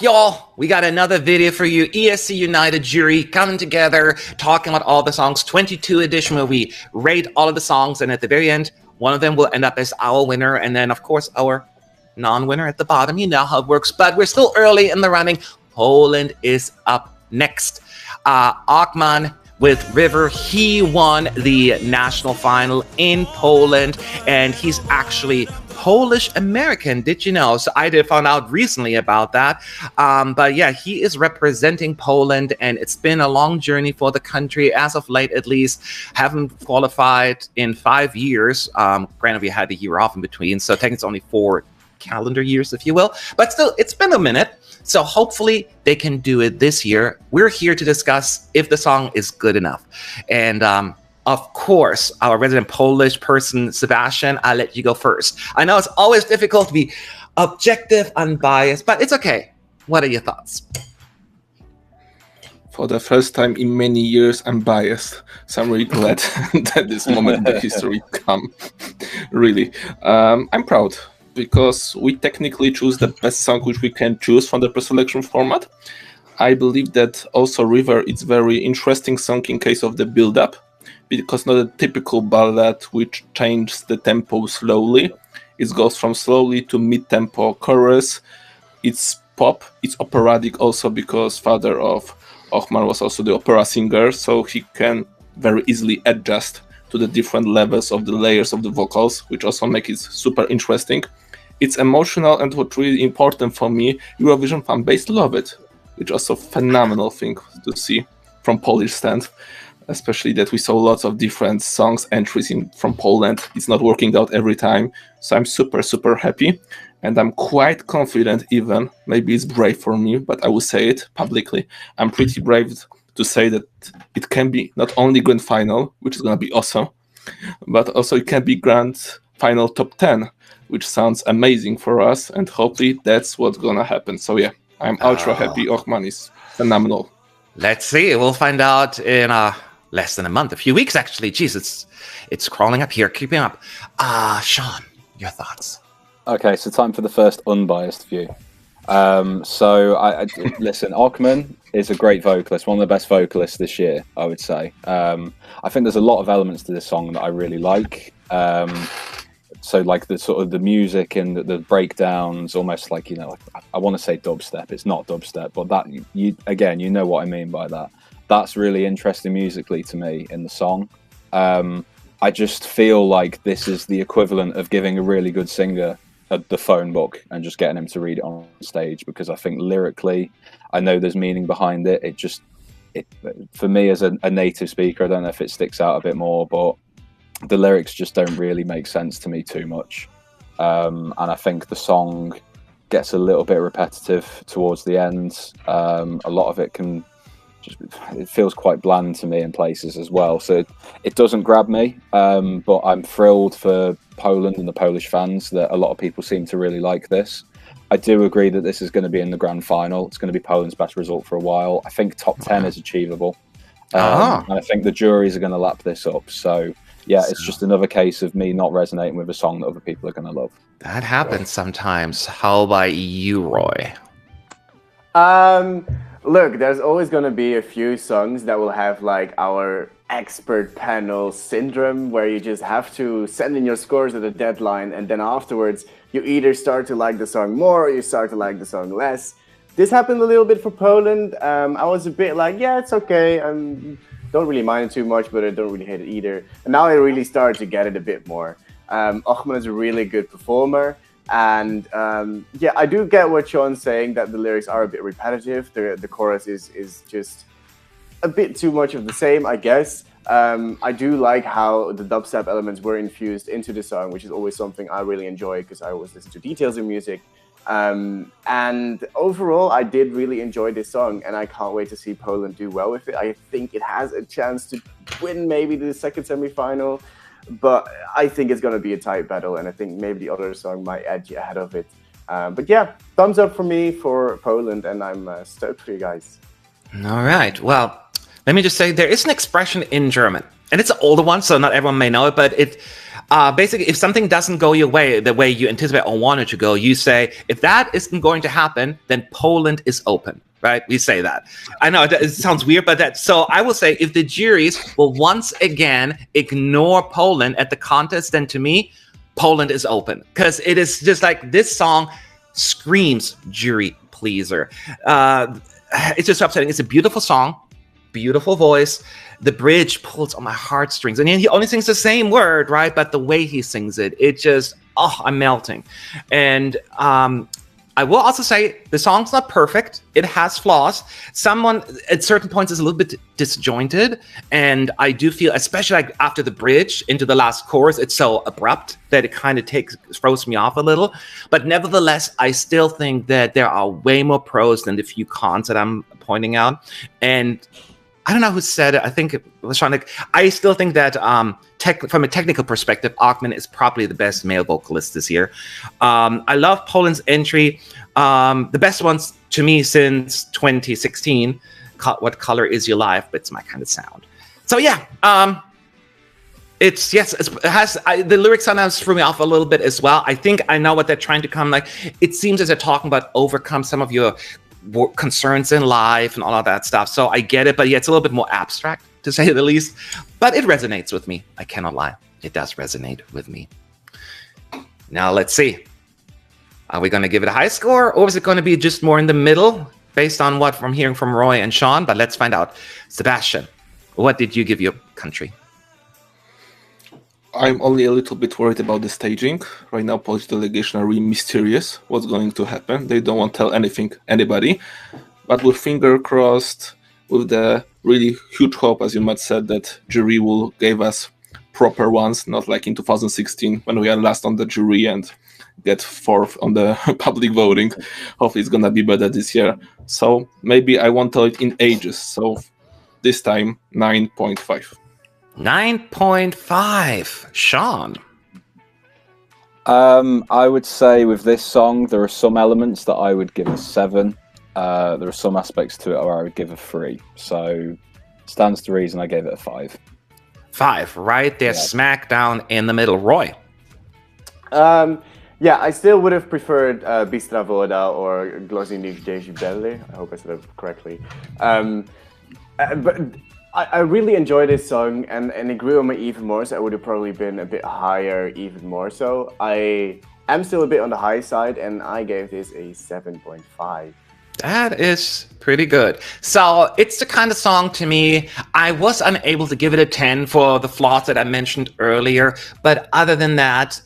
back, y'all. We got another video for you. ESC United jury coming together, talking about all the songs. 22 edition where we rate all of the songs, and at the very end, one of them will end up as our winner, and then, of course, our non-winner at the bottom. You know how it works, but we're still early in the running. Poland is up next. Ochman with River, he won the national final in Poland, and he's actually Polish-American. Did you know? So I did find out recently about that. But yeah, he is representing Poland, and it's been a long journey for the country as of late, at least. Haven't qualified in 5 years. Granted, we had a year off in between, so I think it's only 4 calendar years, if you will. But still, it's been a minute. So hopefully they can do it this year. We're here to discuss if the song is good enough. And of course, our resident Polish person, Sebastian, I'll let you go first. I know it's always difficult to be objective, unbiased, but it's okay. What are your thoughts? For the first time in many years, I'm biased. So I'm really glad that this moment in the history come. Really. I'm proud, because we technically choose the best song which we can choose from the preselection format. I believe that also River is very interesting song in case of the build-up, because not a typical ballad which changes the tempo slowly. It goes from slowly to mid-tempo chorus. It's pop, it's operatic also, because father of Ochman was also the opera singer, so he can very easily adjust to the different levels of the layers of the vocals, which also make it super interesting. It's emotional, and what's really important for me, Eurovision fan base love it, which is also a phenomenal thing to see from Polish stand, especially that we saw lots of different songs entries from Poland. It's not working out every time, so I'm super happy, and I'm quite confident even, maybe it's brave for me, but I will say it publicly, I'm pretty brave to say that it can be not only grand final, which is going to be awesome, but also it can be grand final top 10, which sounds amazing for us, and hopefully that's what's gonna happen. So yeah, I'm ultra happy. Ochman is phenomenal. Let's see. We'll find out in less than a month, a few weeks actually. Jeez, it's crawling up here, keeping up. Sean, your thoughts? Okay, so time for the first unbiased view. So I listen, Ochman is a great vocalist, one of the best vocalists this year, I would say. I think there's a lot of elements to this song that I really like. So like the sort of the music and the breakdowns, almost like, you know, like, I want to say dubstep. It's not dubstep, but that you know what I mean by that. That's really interesting musically to me in the song. I just feel like this is the equivalent of giving a really good singer the phone book and just getting him to read it on stage, because I think lyrically, I know there's meaning behind it. It for me as a native speaker, I don't know if it sticks out a bit more, but the lyrics just don't really make sense to me too much. And I think the song gets a little bit repetitive towards the end. A lot of it it feels quite bland to me in places as well. So it doesn't grab me, but I'm thrilled for Poland and the Polish fans that a lot of people seem to really like this. I do agree that this is going to be in the grand final. It's going to be Poland's best result for a while. I think top 10 is achievable. And I think the juries are going to lap this up. So yeah, it's just another case of me not resonating with a song that other people are going to love. That happens sometimes. How about you, Roy? Look, there's always going to be a few songs that will have like our expert panel syndrome, where you just have to send in your scores at a deadline, and then afterwards you either start to like the song more or you start to like the song less. This happened a little bit for Poland. I was a bit like, yeah, it's okay. Don't really mind it too much, but I don't really hate it either. And now I really started to get it a bit more. Ochman is a really good performer. And yeah, I do get what Sean's saying, that the lyrics are a bit repetitive. The chorus is just a bit too much of the same, I guess. I do like how the dubstep elements were infused into the song, which is always something I really enjoy, because I always listen to details in music. And overall, I did really enjoy this song, and I can't wait to see Poland do well with it. I think it has a chance to win maybe the second semi-final, but I think it's going to be a tight battle, and I think maybe the other song might edge ahead of it. But yeah, thumbs up for me for Poland, and I'm stoked for you guys. All right. Well, let me just say, there is an expression in German, and it's an older one, so not everyone may know it, but basically, if something doesn't go your way, the way you anticipate or want it to go, you say, if that isn't going to happen, then Poland is open, right? We say that. I know it sounds weird, but so I will say, if the juries will once again ignore Poland at the contest, then to me, Poland is open. Because it is just like, this song screams jury pleaser. It's just upsetting. It's a beautiful song, beautiful voice. The bridge pulls on my heartstrings, and he only sings the same word, right? But the way he sings it, it just, I'm melting. And I will also say the song's not perfect. It has flaws. Someone at certain points is a little bit disjointed, and I do feel, especially like after the bridge into the last chorus, it's so abrupt that it kind of throws me off a little. But nevertheless, I still think that there are way more pros than the few cons that I'm pointing out. And I don't know who said it. I think it was Sean. I still think that from a technical perspective, Ochman is probably the best male vocalist this year. I love Poland's entry. The best ones to me since 2016. What Color Is Your Life? But it's my kind of sound. So yeah, it has the lyrics sometimes threw me off a little bit as well. I think I know what they're trying to come like. It seems as they're talking about overcome some of your concerns in life and all of that stuff. So I get it, but yeah, it's a little bit more abstract, to say the least. But it resonates with me. I cannot lie. It does resonate with me. Now let's see. Are we going to give it a high score, or is it going to be just more in the middle, based on what I'm hearing from Roy and Sean? But let's find out. Sebastian, what did you give your country? I'm only a little bit worried about the staging. Right now, Polish delegation are really mysterious what's going to happen. They don't want to tell anybody. But with finger crossed, with the really huge hope, as you might said, that jury will give us proper ones, not like in 2016 when we are last on the jury and get fourth on the public voting. Hopefully it's gonna be better this year. So maybe I won't tell it in ages. So this time 9.5. 9.5. Sean. I would say with this song, there are some elements that I would give a 7. There are some aspects to it where I would give a 3. So stands to reason I gave it a 5. 5, right there, smack down in the middle. Roy. Yeah, I still would have preferred Bistra Voda or Glozini Gdzieś Belly. I hope I said it correctly. But I really enjoy this song, and it grew on me even more, so I would have probably been a bit higher even more so. I am still a bit on the high side, and I gave this a 7.5. That is pretty good. So it's the kind of song to me, I was unable to give it a 10 for the flaws that I mentioned earlier, but other than that,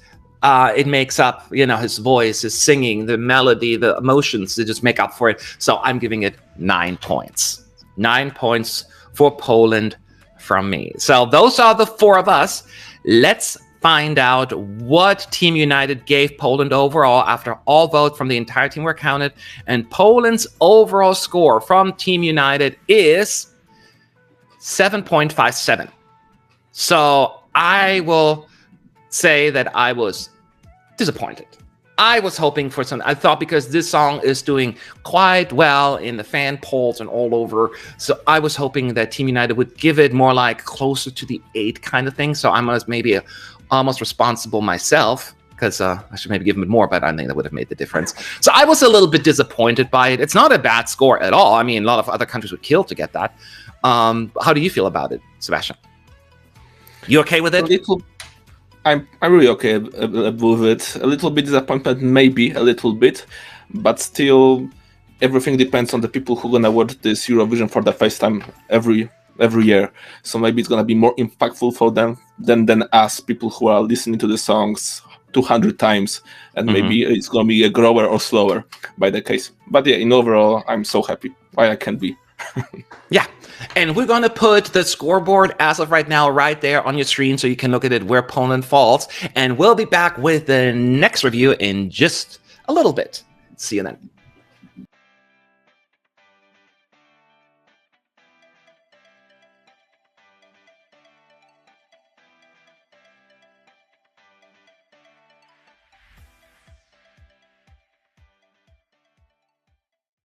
it makes up, his voice, his singing, the melody, the emotions to just make up for it. So I'm giving it 9 points. 9 points for Poland from me. So those are the 4 of us. Let's find out what Team United gave Poland overall after all votes from the entire team were counted. And Poland's overall score from Team United is 7.57. So I will say that I was disappointed. I was hoping for some. I thought because this song is doing quite well in the fan polls and all over, so I was hoping that Team United would give it more like closer to the 8 kind of thing. So I'm maybe almost responsible myself, because I should maybe give them more, but I think that would have made the difference. So I was a little bit disappointed by it. It's not a bad score at all. I mean, a lot of other countries would kill to get that. How do you feel about it, Sebastian? You okay with it? I'm really okay with it. A little bit disappointment, maybe a little bit, but still, everything depends on the people who are gonna watch this Eurovision for the first time every year. So maybe it's gonna be more impactful for them than us, people who are listening to the songs 200 times, and maybe it's gonna be a grower or slower by the case. But yeah, in overall, I'm so happy. Why I can be. Yeah. And we're going to put the scoreboard as of right now right there on your screen so you can look at it where Poland falls. And we'll be back with the next review in just a little bit. See you then.